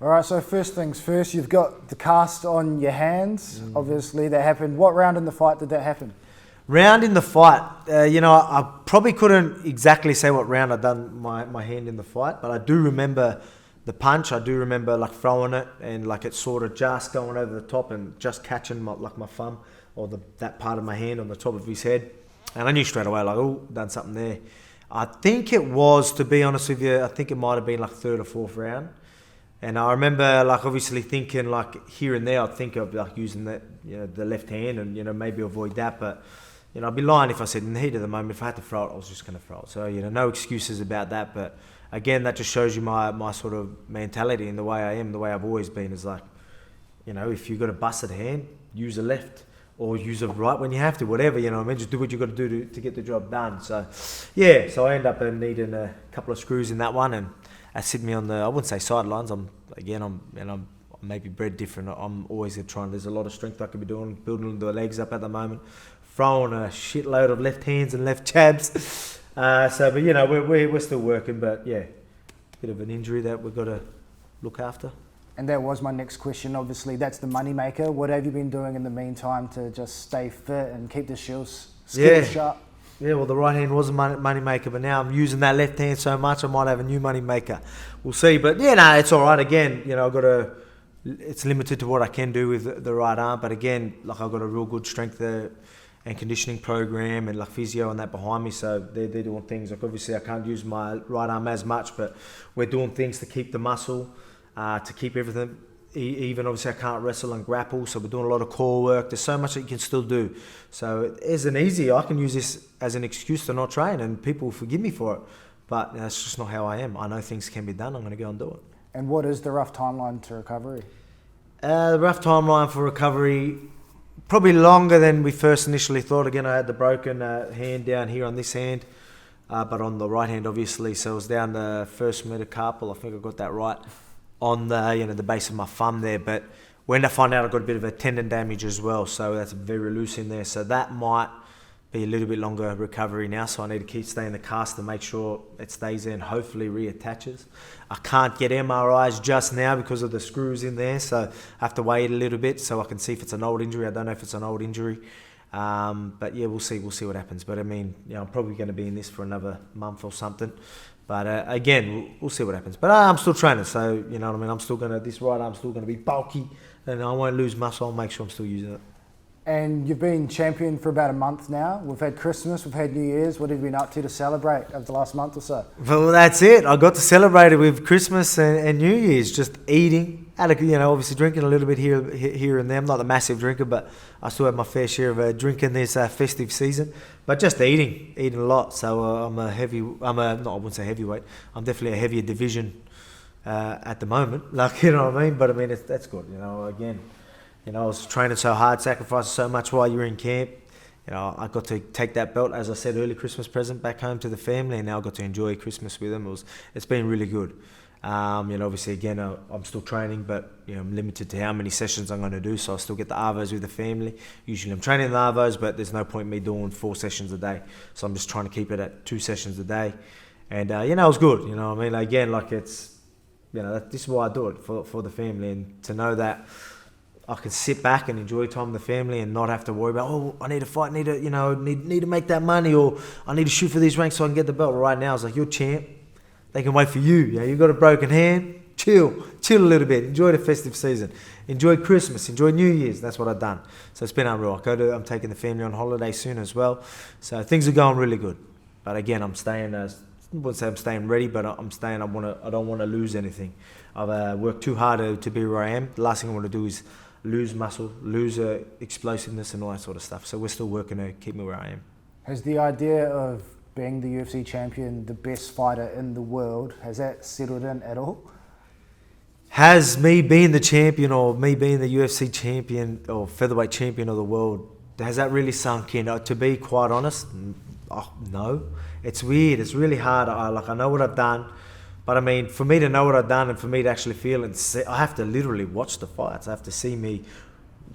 All right, so first things first, you've got the cast on your hands. Obviously, that happened. What round in the fight did that happen? Round in the fight, I probably couldn't exactly say what round I'd done my hand in the fight, but I do remember the punch. I do remember like throwing it and like it sort of just going over the top and just catching my thumb or that part of my hand on the top of his head. And I knew straight away, like, oh, done something there. I think it was, to be honest with you, I think it might have been like third or fourth round. And I remember, like, obviously thinking, like, here and there, I'd think of, like, using the left hand and, maybe avoid that. But, I'd be lying if I said in the heat of the moment, if I had to throw it, I was just going to throw it. So, no excuses about that. But, again, that just shows you my sort of mentality and the way I am, the way I've always been is like, if you've got a busted hand, use the left or use the right when you have to, whatever, just do what you've got to do to get the job done. So, yeah, so I end up needing a couple of screws in that one and sit me on the, I wouldn't say sidelines. I'm maybe bred different. I'm always trying. There's a lot of strength I could be doing, building the legs up at the moment, throwing a shitload of left hands and left jabs. But we're still working. But yeah, bit of an injury that we've got to look after. And that was my next question. Obviously, that's the money maker. What have you been doing in the meantime to just stay fit and keep the skills sharp? Yeah, well, the right hand was a money maker, but now I'm using that left hand so much, I might have a new money maker. We'll see. But yeah, it's all right. Again, it's limited to what I can do with the right arm. But again, like I've got a real good strength and conditioning program and like physio and that behind me. So they're doing things. Like obviously I can't use my right arm as much, but we're doing things to keep the muscle, to keep everything. Even obviously I can't wrestle and grapple, so we're doing a lot of core work. There's so much that you can still do. So it isn't easy. I can use this as an excuse to not train and people forgive me for it. But that's just not how I am. I know things can be done. I'm going to go and do it. And what is the rough timeline to recovery? The rough timeline for recovery, probably longer than we first initially thought. Again, I had the broken hand down here on this hand, but on the right hand obviously. So it was down the first metacarpal. I think I got that right. On the base of my thumb there, but when I find out I've got a bit of a tendon damage as well, so that's very loose in there, so that might be a little bit longer recovery now, so I need to keep staying in the cast to make sure it stays there and hopefully reattaches. I can't get MRIs just now because of the screws in there, so I have to wait a little bit so I can see if it's an old injury. I don't know if it's an old injury, but yeah, we'll see what happens. But I mean, I'm probably going to be in this for another month or something. But again, we'll see what happens. But I'm still training, so you know what I mean. This right arm's still gonna be bulky, and I won't lose muscle. I'll make sure I'm still using it. And you've been champion for about a month now. We've had Christmas, we've had New Year's. What have you been up to celebrate over the last month or so? Well, that's it. I got to celebrate it with Christmas and New Year's, just eating. Obviously drinking a little bit here and there. I'm not a massive drinker, but I still have my fair share of drinking this festive season. But just eating a lot. So I wouldn't say heavyweight. I'm definitely a heavier division at the moment. Like, you know what I mean? But I mean, that's good. Again, I was training so hard, sacrificing so much while you were in camp. I got to take that belt, as I said, early Christmas present back home to the family, and now I got to enjoy Christmas with them. It's been really good. Obviously, again, I'm still training, but I'm limited to how many sessions I'm going to do, so I still get the arvos with the family. Usually I'm training the arvos, but there's no point in me doing 4 sessions a day, so I'm just trying to keep it at 2 sessions a day. And it was good. Again, like it's this is why I do it for the family, and to know that I can sit back and enjoy time with the family and not have to worry about, I need to fight, need to make that money, or I need to shoot for these ranks so I can get the belt. Right now, it's like, you're champ. They can wait for you. You've got a broken hand. Chill a little bit. Enjoy the festive season. Enjoy Christmas. Enjoy New Year's. That's what I've done. So it's been unreal. I'm taking the family on holiday soon as well. So things are going really good. But again, I'm staying. I wouldn't say I'm staying ready, but I'm staying. I don't want to lose anything. I've worked too hard to be where I am. The last thing I want to do is lose muscle, lose explosiveness, and all that sort of stuff. So we're still working to keep me where I am. Has the idea of being the UFC champion, the best fighter in the world, has that settled in at all? Has me being the champion, or me being the UFC champion or featherweight champion of the world, has that really sunk in? To be quite honest, no. It's weird. It's really hard. I know what I've done, but I mean, for me to know what I've done and for me to actually feel and see, I have to literally watch the fights. I have to see me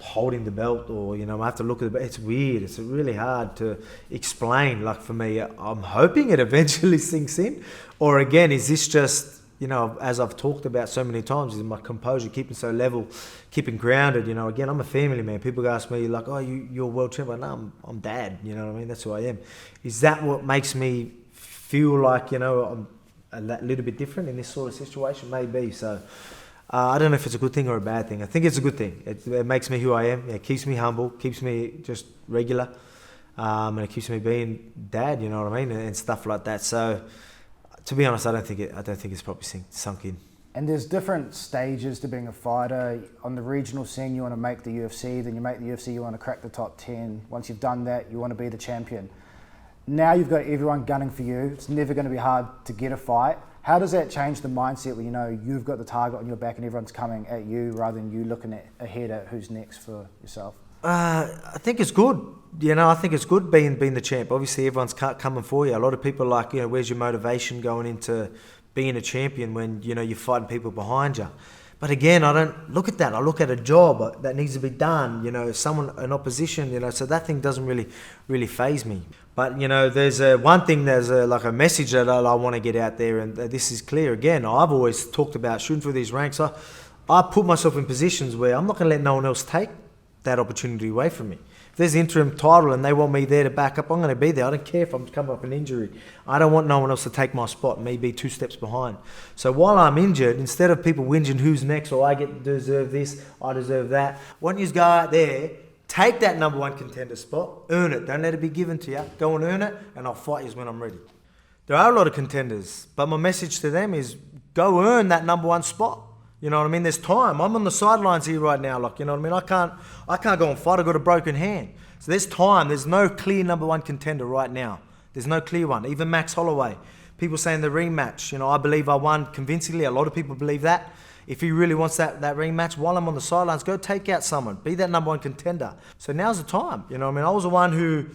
holding the belt, or I have to look at it. It's weird. It's really hard to explain. Like, for me, I'm hoping it eventually sinks in, or again, is this just as I've talked about so many times, is my composure, keeping so level, keeping grounded. Again, I'm a family man. People ask me like, "Oh, you're world champion." No, I'm dad. You know what I mean? That's who I am. Is that what makes me feel like I'm a little bit different in this sort of situation? Maybe. So I don't know if it's a good thing or a bad thing. I think it's a good thing. It makes me who I am. It keeps me humble, keeps me just regular, and it keeps me being dad. You know what I mean, and stuff like that. So. To be honest, I don't think it's probably sunk in. And there's different stages to being a fighter. On the regional scene, you want to make the UFC. Then you make the UFC, you want to crack the top 10. Once you've done that, you want to be the champion. Now you've got everyone gunning for you. It's never going to be hard to get a fight. How does that change the mindset when you've got the target on your back and everyone's coming at you rather than you looking ahead at who's next for yourself? I think it's good. I think it's good being the champ. Obviously, everyone's coming for you. A lot of people are like, where's your motivation going into being a champion when, you're fighting people behind you? But again, I don't look at that. I look at a job that needs to be done, an opposition, so that thing doesn't really faze me. But, there's one thing, there's a message that I want to get out there, and this is clear. Again, I've always talked about shooting for these ranks. I put myself in positions where I'm not going to let no one else take that opportunity away from me. If there's an interim title and they want me there to back up, I'm going to be there. I don't care if I'm coming up an injury. I don't want no one else to take my spot, me be 2 steps behind. So while I'm injured, instead of people whinging who's next or I deserve this, I deserve that, why don't you just go out there, take that number 1 contender spot, earn it. Don't let it be given to you. Go and earn it, and I'll fight you when I'm ready. There are a lot of contenders, but my message to them is go earn that number 1 spot. You know what I mean? There's time. I'm on the sidelines here right now. Like, you know what I mean? I can't go and fight. I've got a broken hand. So there's time. There's no clear number 1 contender right now. There's no clear one. Even Max Holloway. People saying the rematch. I believe I won convincingly. A lot of people believe that. If he really wants that rematch, while I'm on the sidelines, go take out someone. Be that number 1 contender. So now's the time. You know what I mean? I was the one who,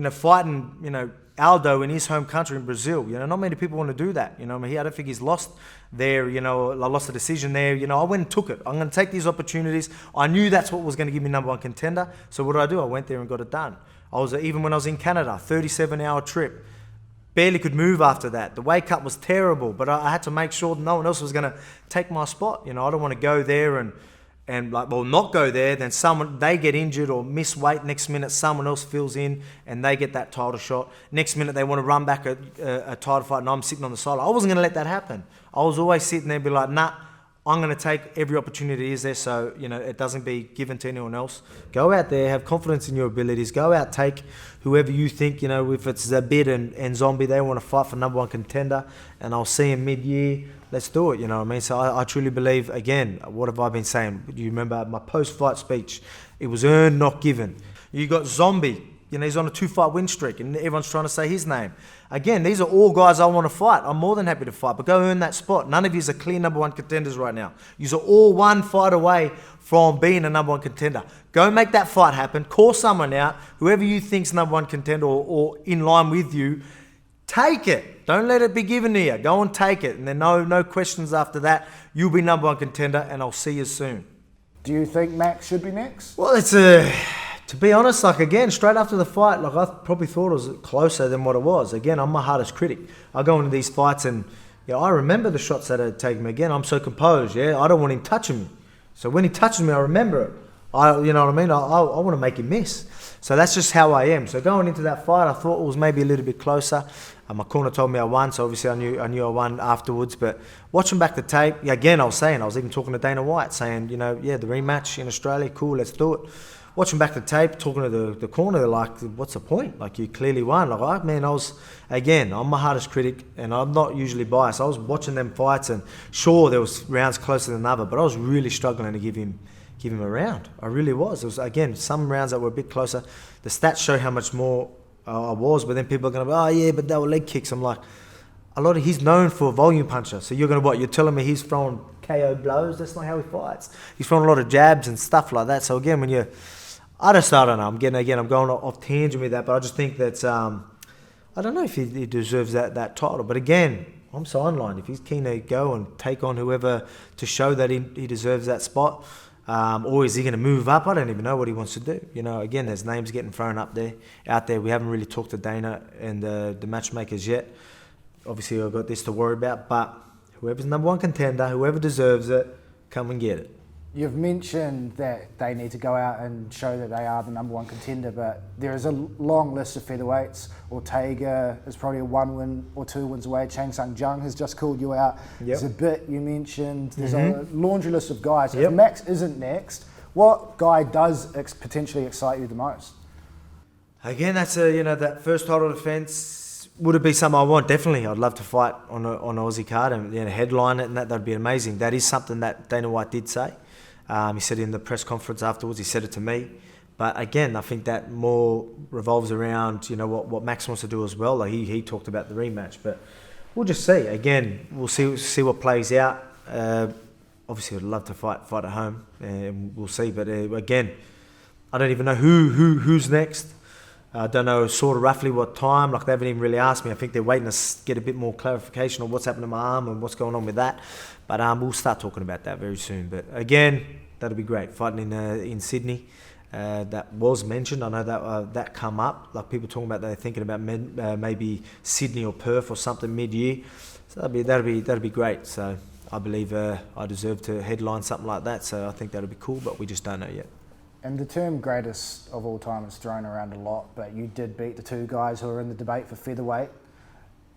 fighting, Aldo in his home country in Brazil. Not many people want to do that. I don't think he's lost there, lost the decision there. I went and took it. I'm going to take these opportunities. I knew that's what was going to give me number 1 contender. So what did I do? I went there and got it done. Even when I was in Canada, 37-hour trip. Barely could move after that. The weight cut was terrible, but I had to make sure no one else was going to take my spot. I don't want to go there and not go there, then they get injured or miss weight. Next minute, someone else fills in and they get that title shot. Next minute, they want to run back a title fight and I'm sitting on the sideline. I wasn't going to let that happen. I was always sitting there and be like, nah, I'm going to take every opportunity is there so, it doesn't be given to anyone else. Go out there, have confidence in your abilities. Go out, take whoever you think, if it's Zabit and Zombie, they want to fight for number 1 contender and I'll see him mid-year. Let's do it, you know what I mean? So I truly believe, again, what have I been saying? Do you remember my post-fight speech? It was earned, not given. You got Zombie. He's on a 2-fight win streak and everyone's trying to say his name. Again, these are all guys I want to fight. I'm more than happy to fight, but go earn that spot. None of you are clear number 1 contenders right now. You're all 1 fight away from being a number 1 contender. Go make that fight happen. Call someone out. Whoever you think's number 1 contender or in line with you, take it. Don't let it be given to you. Go and take it. And then no questions after that. You'll be number 1 contender and I'll see you soon. Do you think Max should be next? Well, to be honest, again, straight after the fight, I probably thought it was closer than what it was. Again, I'm my hardest critic. I go into these fights and, I remember the shots that had taken me. Again, I'm so composed, I don't want him touching me. So when he touches me, I remember it. You know what I mean? I want to make him miss. So that's just how I am. So going into that fight, I thought it was maybe a little bit closer. My corner told me I won, so obviously I knew I won afterwards. But watching back the tape, again, I was even talking to Dana White, saying, the rematch in Australia, cool, let's do it. Watching back the tape, talking to the corner, they're like, what's the point? You clearly won. I'm my hardest critic, and I'm not usually biased. I was watching them fights, and sure, there was rounds closer than other, but I was really struggling to give him a round. I really was. It was, again, some rounds that were a bit closer. The stats show how much more I was, but then people are going to be, oh yeah, but they were leg kicks. I'm like, he's known for a volume puncher. So you're going to you're telling me he's throwing KO blows? That's not how he fights. He's throwing a lot of jabs and stuff like that. So again, I don't know. I'm going off tangent with that, but I just think that I don't know if he deserves that title. But again, I'm sidelined. If he's keen to go and take on whoever to show that he deserves that spot, or is he going to move up? I don't even know what he wants to do. Again, there's names getting thrown out there. We haven't really talked to Dana and the matchmakers yet. Obviously, I've got this to worry about, but Whoever's number one contender, whoever deserves it, come and get it. You've mentioned that they need to go out and show that they are the number one contender, but there is a long list of featherweights. Ortega is probably a 1 win or 2 wins away. Chang Sung Jung has just called you out. There's a bit you mentioned. There's a laundry list of guys. If Max isn't next, what guy does potentially excite you the most? Again, that's that first title defense. Would it be something I want? Definitely. I'd love to fight on an Aussie card and headline it, and that'd be amazing. That is something that Dana White did say. He said in the press conference afterwards, he said it to me. But again, I think that more revolves around, what Max wants to do as well. Like he talked about the rematch, but we'll just see. Again, we'll see what plays out. Obviously, I'd love to fight at home, and we'll see. But again, I don't even know who's next. I don't know sort of roughly what time. Like, they haven't even really asked me. I think they're waiting to get a bit more clarification on what's happened to my arm and what's going on with that. But we'll start talking about that very soon. But again, that'll be great. Fighting in Sydney, that was mentioned. I know that come up. Like, people talking about they're thinking about maybe Sydney or Perth or something mid-year. So that'll be great. So I believe I deserve to headline something like that. So I think that'll be cool. But we just don't know yet. And the term greatest of all time is thrown around a lot, but you did beat the 2 guys who are in the debate for featherweight.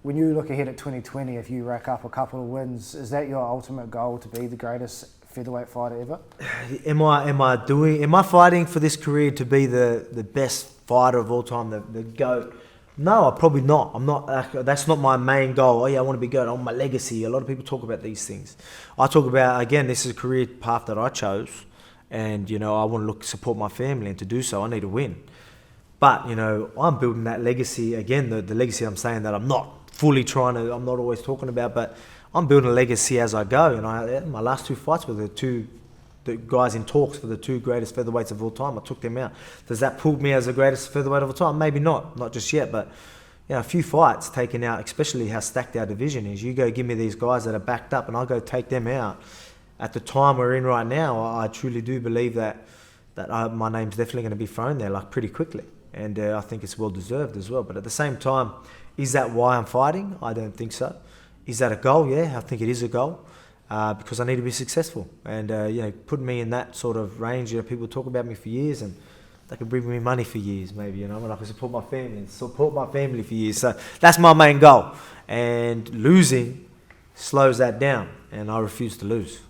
When you look ahead at 2020, if you rack up a couple of wins, is that your ultimate goal, to be the greatest featherweight fighter ever? Am I fighting for this career to be the best fighter of all time, the GOAT? No, probably not. I'm not. That's not my main goal. Oh yeah, I want to be GOAT. I want my legacy. A lot of people talk about these things. I talk about, again, this is a career path that I chose. And, I want to support my family, and to do so, I need to win. But, I'm building that legacy. Again, the legacy I'm saying that I'm not fully I'm not always talking about, but I'm building a legacy as I go. And my last 2 fights were the guys in talks for the 2 greatest featherweights of all time. I took them out. Does that pull me as the greatest featherweight of all time? Maybe not just yet, but a few fights taken out, especially how stacked our division is. You go give me these guys that are backed up, and I'll go take them out. At the time we're in right now, I truly do believe that my name's definitely going to be thrown there, like, pretty quickly. And I think it's well deserved as well. But at the same time, is that why I'm fighting? I don't think so. Is that a goal? Yeah, I think it is a goal, because I need to be successful. And putting me in that sort of range, people talk about me for years, and they can bring me money for years, maybe, and I can support my family for years. So that's my main goal. And losing slows that down, and I refuse to lose.